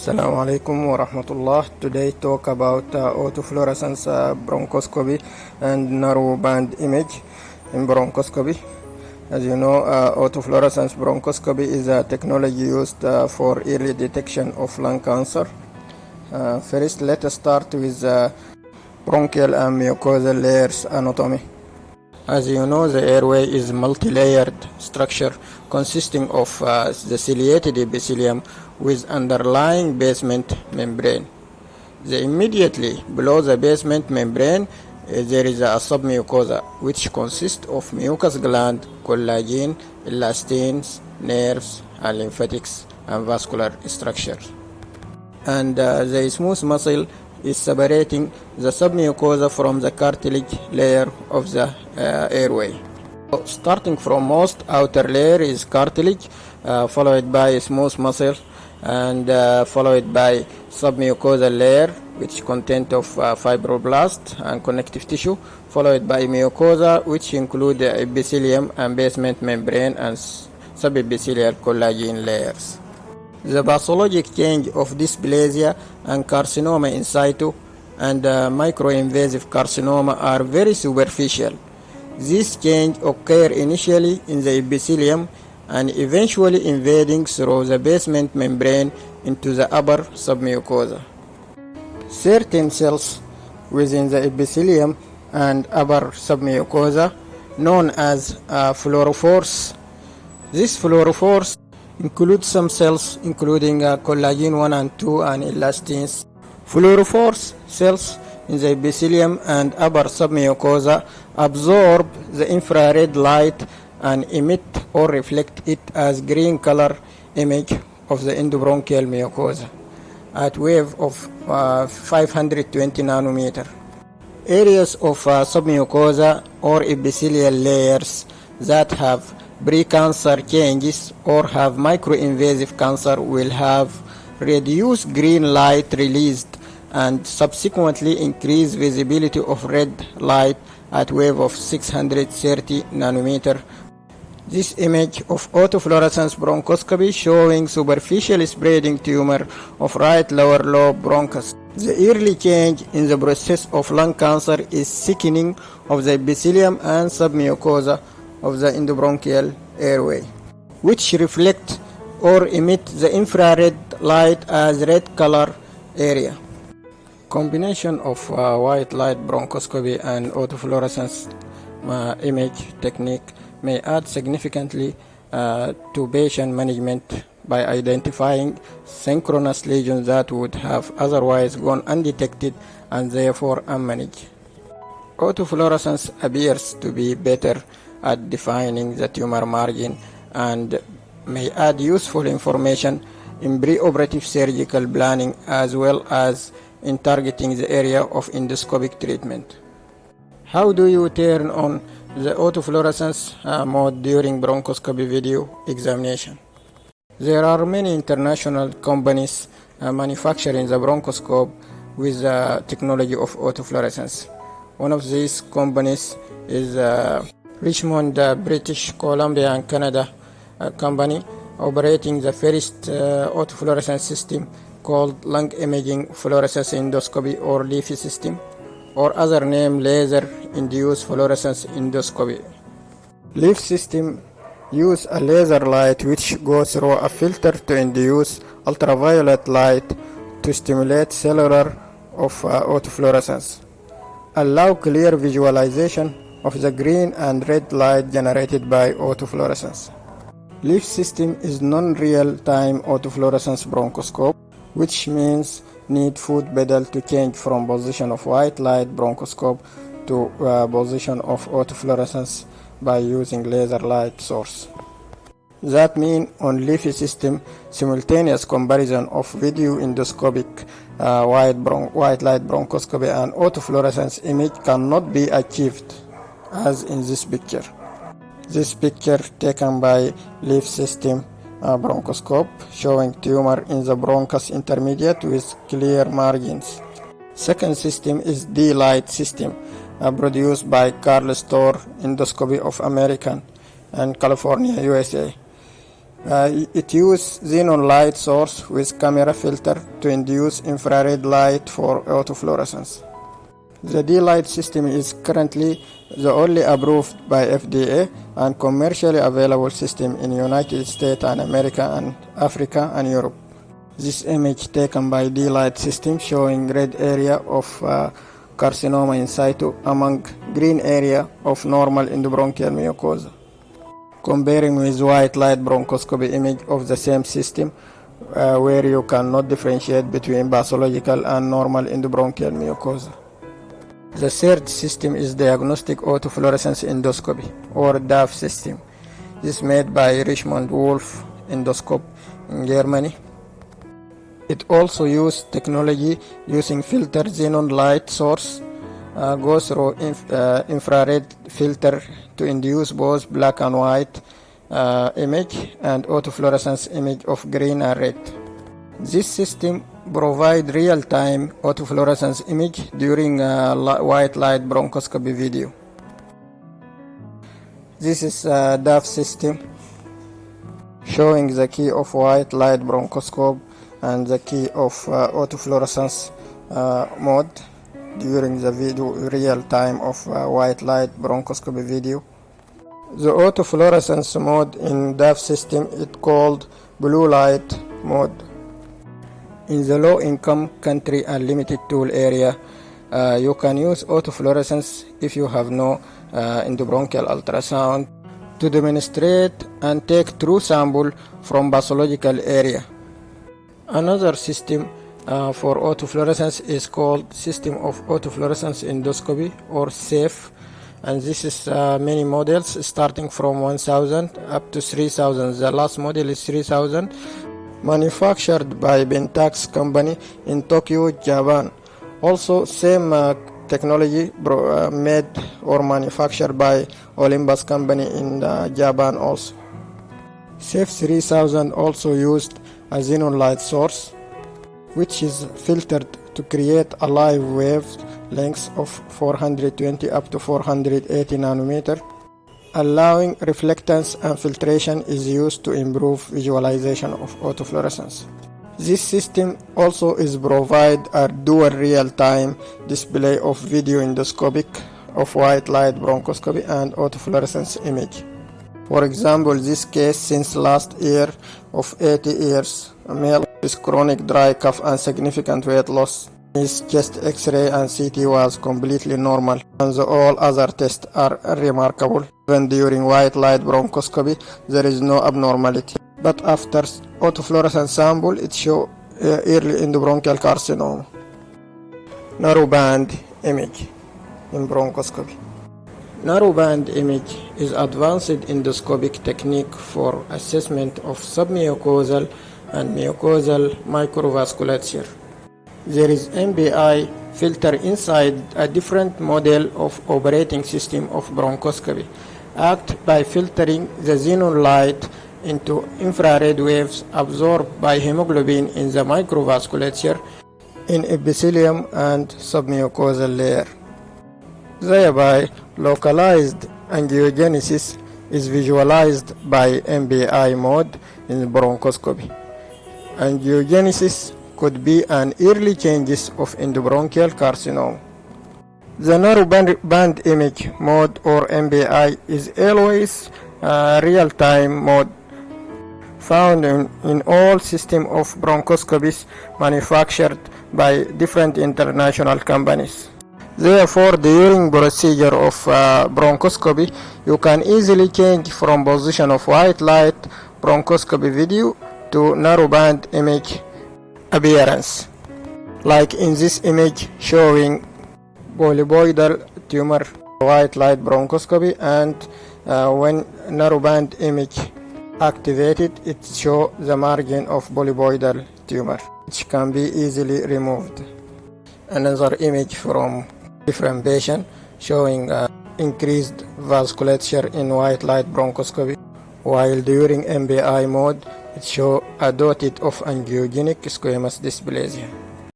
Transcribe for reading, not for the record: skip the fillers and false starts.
Assalamu alaikum wa rahmatullah. Today talk about autofluorescence bronchoscopy and narrowband image in bronchoscopy. As you know, autofluorescence bronchoscopy is a technology used for early detection of lung cancer. First, let us start with bronchial and mucosal layers anatomy. As you know, the airway is multi-layered structure consisting of the ciliated epithelium with underlying basement membrane. Immediately below the basement membrane, there is a submucosa which consists of mucous gland, collagen, elastins, nerves, and lymphatics and vascular structures. And the smooth muscle is separating the submucosa from the cartilage layer of the airway. So starting from most outer layer is cartilage, followed by smooth muscle, and followed by submucosal layer, which content of fibroblast and connective tissue, followed by mucosa, which include the epithelium and basement membrane and subepithelial collagen layers. The pathologic change of dysplasia and carcinoma in situ and microinvasive carcinoma are very superficial. This change occur initially in the epithelium and eventually invading through the basement membrane into the upper submucosa. Certain cells within the epithelium and upper submucosa, known as fluorophores. This fluorophores includes some cells including collagen 1 and 2 and elastins. Fluorophores cells in the epithelium and upper submucosa absorb the infrared light and emit or reflect it as green color image of the endobronchial mucosa at wave of 520 nanometer. Areas of submucosa or epithelial layers that have pre-cancer changes or have microinvasive cancer will have reduced green light released and subsequently increased visibility of red light at wave of 630 nanometer. This image of autofluorescence bronchoscopy showing superficial spreading tumor of right lower lobe bronchus. The early change in the process of lung cancer is thickening of the epithelium and submucosa of the endobronchial airway, which reflect or emit the infrared light as red color area. Combination of white light bronchoscopy and autofluorescence image technique may add significantly to patient management by identifying synchronous lesions that would have otherwise gone undetected and therefore unmanaged. Autofluorescence appears to be better at defining the tumor margin and may add useful information in preoperative surgical planning as well as in targeting the area of endoscopic treatment. How do you turn on the autofluorescence mode during bronchoscopy video examination? There are many international companies manufacturing the bronchoscope with the technology of autofluorescence. One of these companies is Richmond, British Columbia and Canada company operating the first autofluorescence system called lung imaging fluorescence endoscopy or LIFE system, or other name laser induced fluorescence endoscopy. LIFE system use a laser light which goes through a filter to induce ultraviolet light to stimulate cellular of autofluorescence, allow clear visualization of the green and red light generated by autofluorescence. LIFE system is non-real-time autofluorescence bronchoscope, which means need foot pedal to change from position of white light bronchoscope to position of autofluorescence by using laser light source. That means on LIFE system, simultaneous comparison of video endoscopic white light bronchoscopy and autofluorescence image cannot be achieved as in this picture. This picture taken by LIFE system bronchoscope showing tumor in the bronchus intermediate with clear margins. Second system is D-Light system produced by Carl Storr Endoscopy of American and California, USA. It uses xenon light source with camera filter to induce infrared light for autofluorescence. The D-Light system is currently the only approved by FDA and commercially available system in United States and America and Africa and Europe. This image taken by D-Light system showing red area of carcinoma in situ among green area of normal endobronchial mucosa. Comparing with white light bronchoscopy image of the same system where you cannot differentiate between pathological and normal endobronchial mucosa. The third system is diagnostic autofluorescence endoscopy or DAF system. This is made by Richmond Wolf Endoscope in Germany. It also uses technology using filter xenon light source, goes through infrared filter to induce both black and white image and autofluorescence image of green and red. This system provides real-time autofluorescence image during white light bronchoscopy video. This is a DAF system showing the key of white light bronchoscope and the key of autofluorescence mode during the video real time of white light bronchoscopy video. The autofluorescence mode in DAF system is called blue light mode. In the low income country and limited tool area, you can use autofluorescence if you have no endobronchial ultrasound to demonstrate and take true sample from pathological area. Another system for autofluorescence is called System of Autofluorescence Endoscopy or SAFE, and this is many models starting from 1000 up to 3000. The last model is 3000, manufactured by Pentax company in Tokyo, Japan. Also same technology made or manufactured by Olympus company in Japan also. SAFE 3000 also used a xenon light source which is filtered to create a live wave length of 420 up to 480 nanometer. Allowing reflectance and filtration is used to improve visualization of autofluorescence. This system also is provide a dual real-time display of video endoscopic of white light bronchoscopy and autofluorescence image. For example, this case since last year of 80 years, a male with chronic dry cough and significant weight loss. His chest X-ray and CT was completely normal, and all other tests are remarkable. Even during white light bronchoscopy, there is no abnormality. But after autofluorescence sample, it shows early endobronchial carcinoma. Narrowband image in bronchoscopy. Narrowband image is advanced endoscopic technique for assessment of submucosal and mucosal microvasculature. There is MBI filter inside a different model of operating system of bronchoscopy, act by filtering the xenon light into infrared waves absorbed by hemoglobin in the microvasculature in epithelium and submucosal layer. Thereby, localized angiogenesis is visualized by MBI mode in bronchoscopy. Angiogenesis could be an early changes of endobronchial carcinoma. The narrowband image mode or MBI is always a real-time mode found in all systems of bronchoscopies manufactured by different international companies. Therefore, during procedure of bronchoscopy, you can easily change from position of white light bronchoscopy video to narrowband image appearance, like in this image showing polypoidal tumor white light bronchoscopy, and when narrowband image activated, it shows the margin of polypoidal tumor, which can be easily removed. Another image from different patient showing increased vasculature in white light bronchoscopy, while during MBI mode it shows a dotted of angiogenic squamous dysplasia.